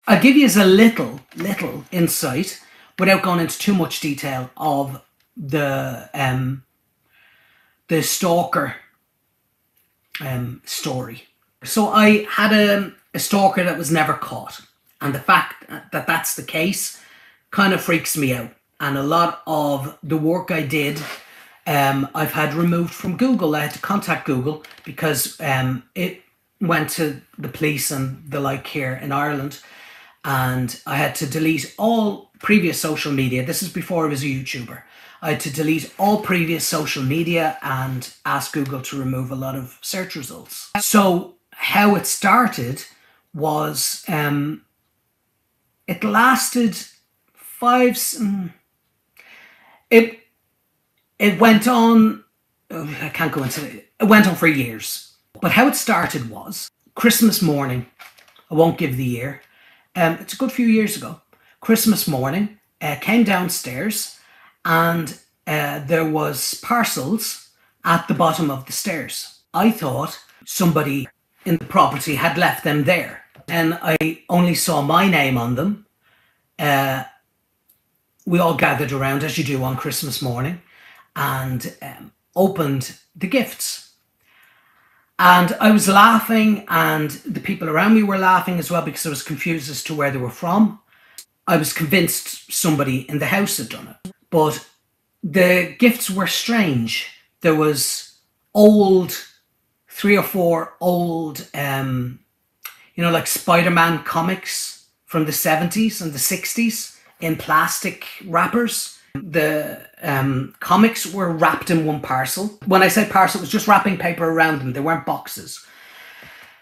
I'll give you as a little insight without going into too much detail of the stalker story. So I had a stalker that was never caught, and the fact that that's the case kind of freaks me out. And a lot of the work I did, I've had removed from Google. I had to contact Google because it went to the police and the like here in Ireland, and I had to delete all previous social media. This is before I was a YouTuber. I had to delete all previous social media and ask Google to remove a lot of search results. So how it started was, it lasted it went on, I can't go into it, it went on for years. But how it started was Christmas morning, I won't give the year, it's a good few years ago. Christmas morning, came downstairs and there was parcels at the bottom of the stairs. I thought somebody in the property had left them there. And I only saw my name on them. We all gathered around, as you do on Christmas morning, and opened the gifts. And I was laughing, and the people around me were laughing as well, because I was confused as to where they were from. I was convinced somebody in the house had done it. But the gifts were strange. There was old, 3 or 4 old, like Spider-Man comics from the 70s and the 60s in plastic wrappers. The comics were wrapped in one parcel. When I say parcel, it was just wrapping paper around them. They weren't boxes.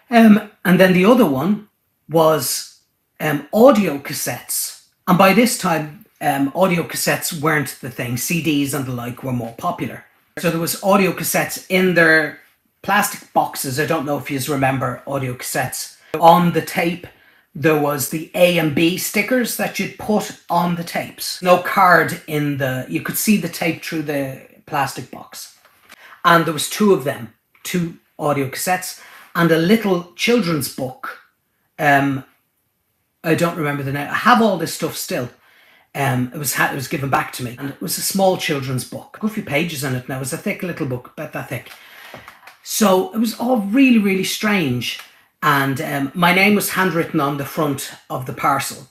And then the other one was audio cassettes. And by this time, audio cassettes weren't the thing. CDs and the like were more popular. So there was audio cassettes in their plastic boxes. I don't know if you remember audio cassettes. On the tape, there was the A and B stickers that you'd put on the tapes. No card in the... You could see the tape through the plastic box. And there was 2 of them, 2 audio cassettes, and a little children's book. I don't remember the name. I have all this stuff still. It was given back to me, and it was a small children's book. A few pages in it now. It was a thick little book, about that thick. So it was all really, really strange. And my name was handwritten on the front of the parcel.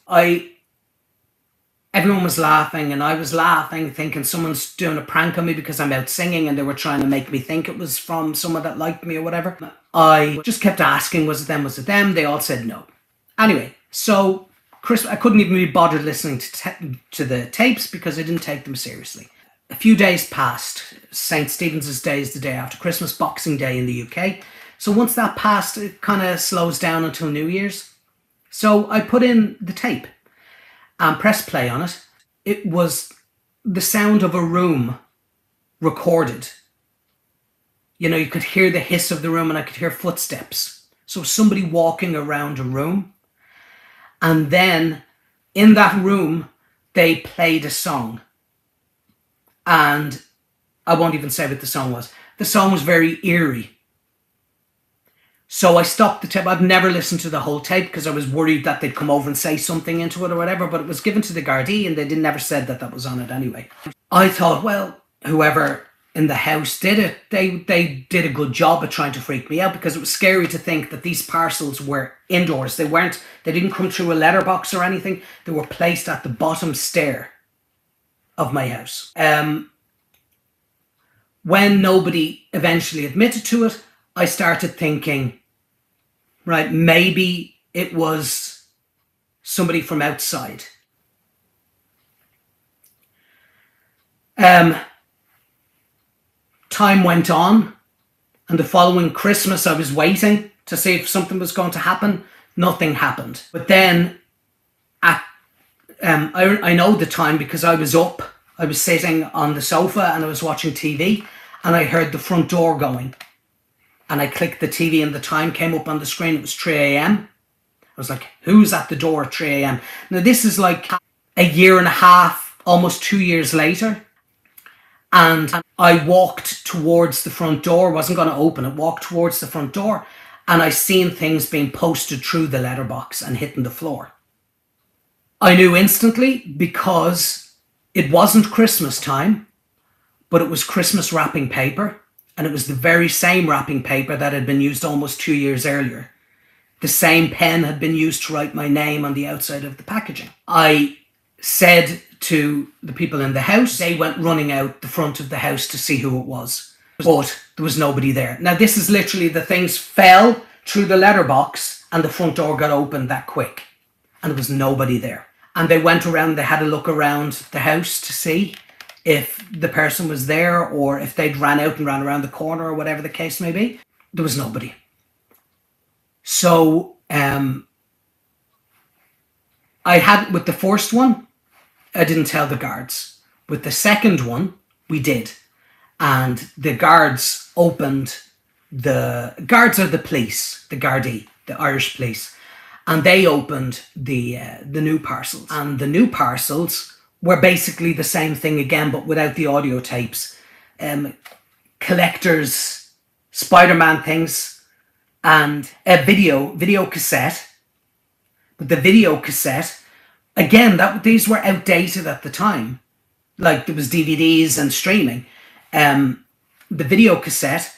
Everyone was laughing, and I was laughing, thinking someone's doing a prank on me because I'm out singing, and they were trying to make me think it was from someone that liked me or whatever. I just kept asking, was it them, was it them? They all said no. Anyway, so I couldn't even be bothered listening to the tapes because I didn't take them seriously. A few days passed. St. Stephen's Day is the day after Christmas, Boxing Day in the UK. So once that passed, it kind of slows down until New Year's. So I put in the tape and pressed play on it. It was the sound of a room recorded. You know, you could hear the hiss of the room, and I could hear footsteps. So somebody walking around a room. And then in that room, they played a song. And I won't even say what the song was. The song was very eerie. So I stopped the tape. I've never listened to the whole tape because I was worried that they'd come over and say something into it or whatever, but it was given to the Gardaí and they never said that was on it anyway. I thought, well, whoever in the house did it, they did a good job at trying to freak me out, because it was scary to think that these parcels were indoors. They didn't come through a letterbox or anything. They were placed at the bottom stair of my house. When nobody eventually admitted to it, I started thinking, right, maybe it was somebody from outside. Time went on, and the following Christmas I was waiting to see if something was going to happen. Nothing happened. But then, I know the time because I was up. I was sitting on the sofa and I was watching TV, and I heard the front door going. And I clicked the TV and the time came up on the screen. It was 3 a.m. I was like, who's at the door at 3 a.m? Now this is like a year and a half, almost 2 years later. And I walked towards the front door, wasn't going to open it, walked towards the front door, and I seen things being posted through the letterbox and hitting the floor. I knew instantly because it wasn't Christmas time, but it was Christmas wrapping paper. And it was the very same wrapping paper that had been used almost 2 years earlier. The same pen had been used to write my name on the outside of the packaging. I said to the people in the house, they went running out the front of the house to see who it was. But there was nobody there. Now this is literally, the things fell through the letterbox and the front door got opened that quick. And there was nobody there. And they went around, they had a look around the house to see if the person was there or if they'd ran out and ran around the corner or whatever the case may be. There was nobody. So I had, with the first one, I didn't tell the guards. With the second one, we did. And the guards opened, the guards are the police, the Gardaí, the Irish police. And they opened the new parcels. And the new parcels were basically the same thing again, but without the audio tapes. Collectors, Spider-Man things, and a video cassette. But the video cassette, again, these were outdated at the time. Like there was DVDs and streaming. The video cassette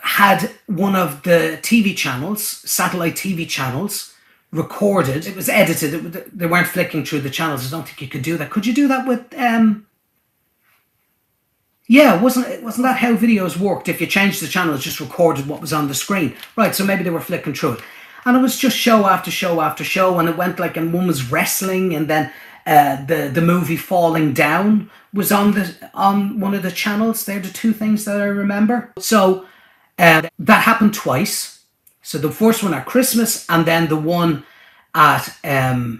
had one of the TV channels, satellite TV channels, recorded. It was edited. They weren't flicking through the channels. I don't think you could do that. Could you do that with yeah, wasn't that how videos worked? If you changed the channel, it just recorded what was on the screen. Right, so maybe they were flicking through it. And it was just show after show after show, and it went like, and one was wrestling, and then the movie Falling Down was on one of the channels. They're the two things that I remember. So that happened twice. So the first one at Christmas, and then the one at, I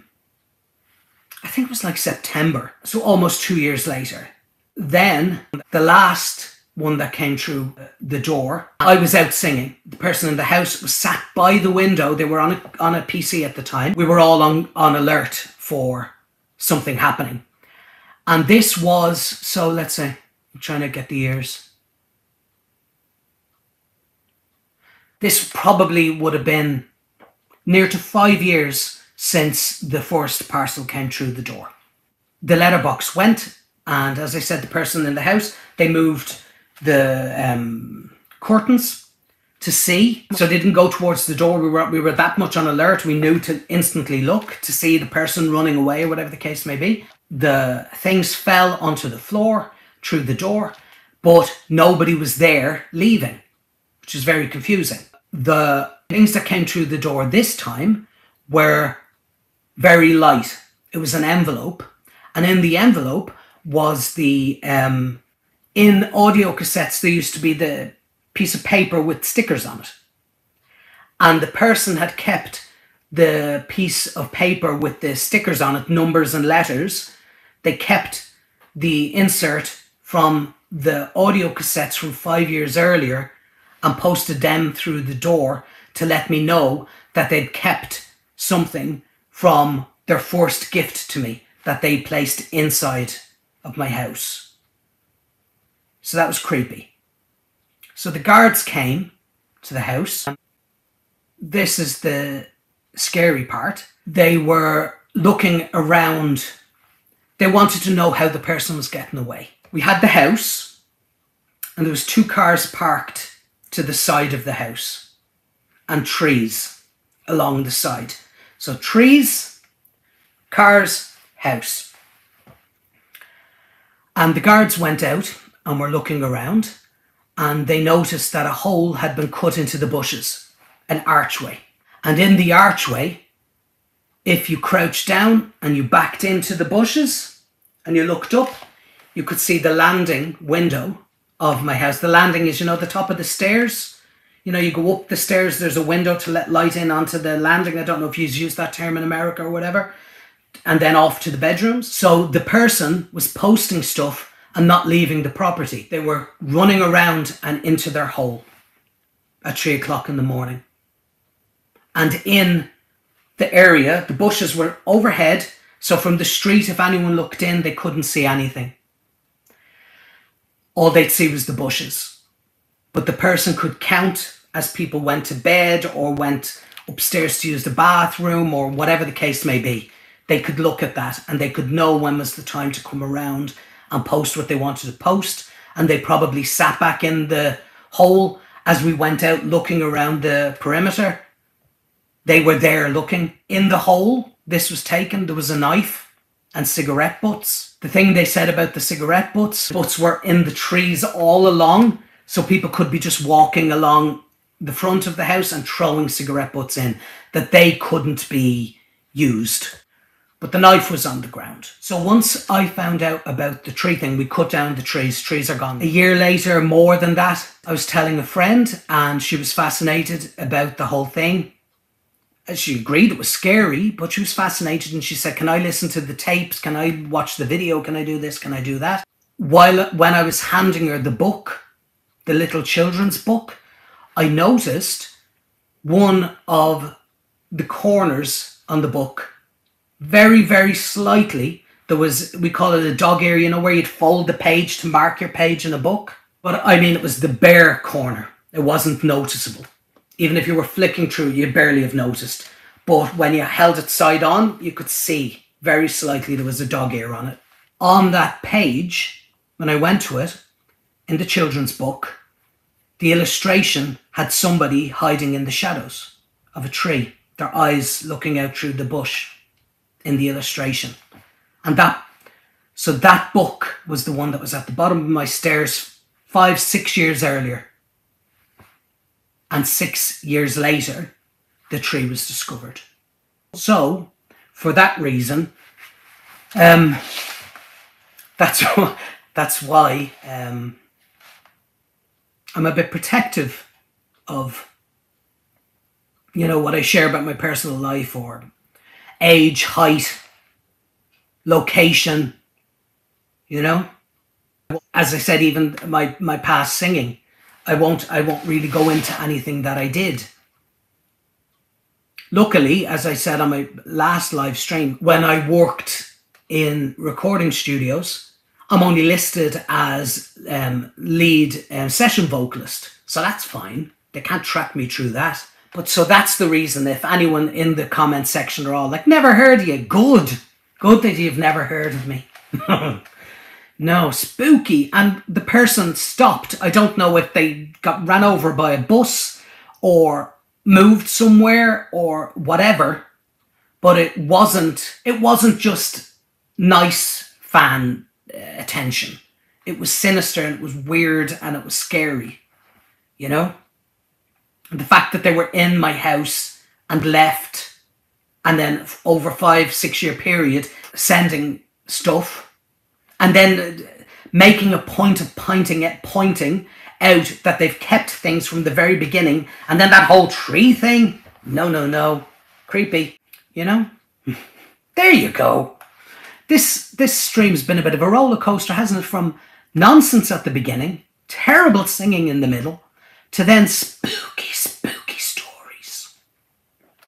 think it was like September. So almost 2 years later. Then the last one that came through the door, I was out singing. The person in the house was sat by the window. They were on a PC at the time. We were all on alert for something happening. And this was, so let's say, I'm trying to get the years. This probably would have been near to 5 years since the first parcel came through the door. The letterbox went, and as I said, the person in the house, they moved the curtains to see. So they didn't go towards the door. We were that much on alert. We knew to instantly look to see the person running away or whatever the case may be. The things fell onto the floor through the door, but nobody was there leaving, which is very confusing. The things that came through the door this time were very light. It was an envelope, and in the envelope was the, in audio cassettes, there used to be the piece of paper with stickers on it. And the person had kept the piece of paper with the stickers on it, numbers and letters. They kept the insert from the audio cassettes from 5 years earlier and posted them through the door to let me know that they'd kept something from their first gift to me that they placed inside of my house. So that was creepy. So the guards came to the house. This is the scary part. They were looking around. They wanted to know how the person was getting away. We had the house, and there was 2 cars parked to the side of the house and trees along the side. So trees, cars, house. And the guards went out and were looking around, and they noticed that a hole had been cut into the bushes, an archway. And in the archway, if you crouched down and you backed into the bushes and you looked up, you could see the landing window of my house. The landing is, the top of the stairs. You go up the stairs, there's a window to let light in onto the landing. I don't know if you use that term in America or whatever. And then off to the bedrooms. So the person was posting stuff and not leaving the property. They were running around and into their hole at 3 o'clock in the morning. And in the area, the bushes were overhead. So from the street, if anyone looked in, they couldn't see anything. All they'd see was the bushes. But the person could count as people went to bed or went upstairs to use the bathroom or whatever the case may be. they could look at that and they could know when was the time to come around and post what they wanted to post. And they probably sat back in the hole as we went out looking around the perimeter. They were there looking in the hole. This was taken. There was a knife and cigarette butts. The thing they said about the cigarette butts were in the trees all along. So people could be just walking along the front of the house and throwing cigarette butts in, that they couldn't be used. But the knife was on the ground. So once I found out about the tree thing, we cut down the trees. Trees are gone. A year later, more than that, I was telling a friend and she was fascinated about the whole thing. She agreed it was scary, but she was fascinated and she said, can I listen to the tapes? Can I watch the video? Can I do this? Can I do that? When I was handing her the book, the little children's book, I noticed one of the corners on the book, very, very slightly, there was, we call it a dog ear, you know, where you'd fold the page to mark your page in a book. But I mean, it was the bare corner. It wasn't noticeable. Even if you were flicking through, you'd barely have noticed. But when you held it side on, you could see very slightly there was a dog ear on it. On that page, when I went to it, in the children's book, the illustration had somebody hiding in the shadows of a tree, their eyes looking out through the bush in the illustration. And so that book was the one that was at the bottom of my stairs 5-6 years earlier. And 6 years later, the tree was discovered. So, for that reason, that's why I'm a bit protective of, you know, what I share about my personal life, or age, height, location, you know. As I said, even my past singing, I won't really go into anything that I did. Luckily, as I said on my last live stream, when I worked in recording studios, I'm only listed as lead session vocalist. So that's fine. They can't track me through that. But so that's the reason, if anyone in the comment section are all like, never heard of you. Good. Good that you've never heard of me. No, spooky. And the person stopped. I don't know if they got ran over by a bus or moved somewhere or whatever. But it wasn't just nice fan attention. It was sinister and it was weird and it was scary, you know. And the fact that they were in my house and left, and then over 5-6 year period sending stuff, and then making a point of pointing out that they've kept things from the very beginning, and then that whole tree thing, no, creepy, you know. There you go. This stream's been a bit of a roller coaster, hasn't it? From nonsense at the beginning, terrible singing in the middle, to then spooky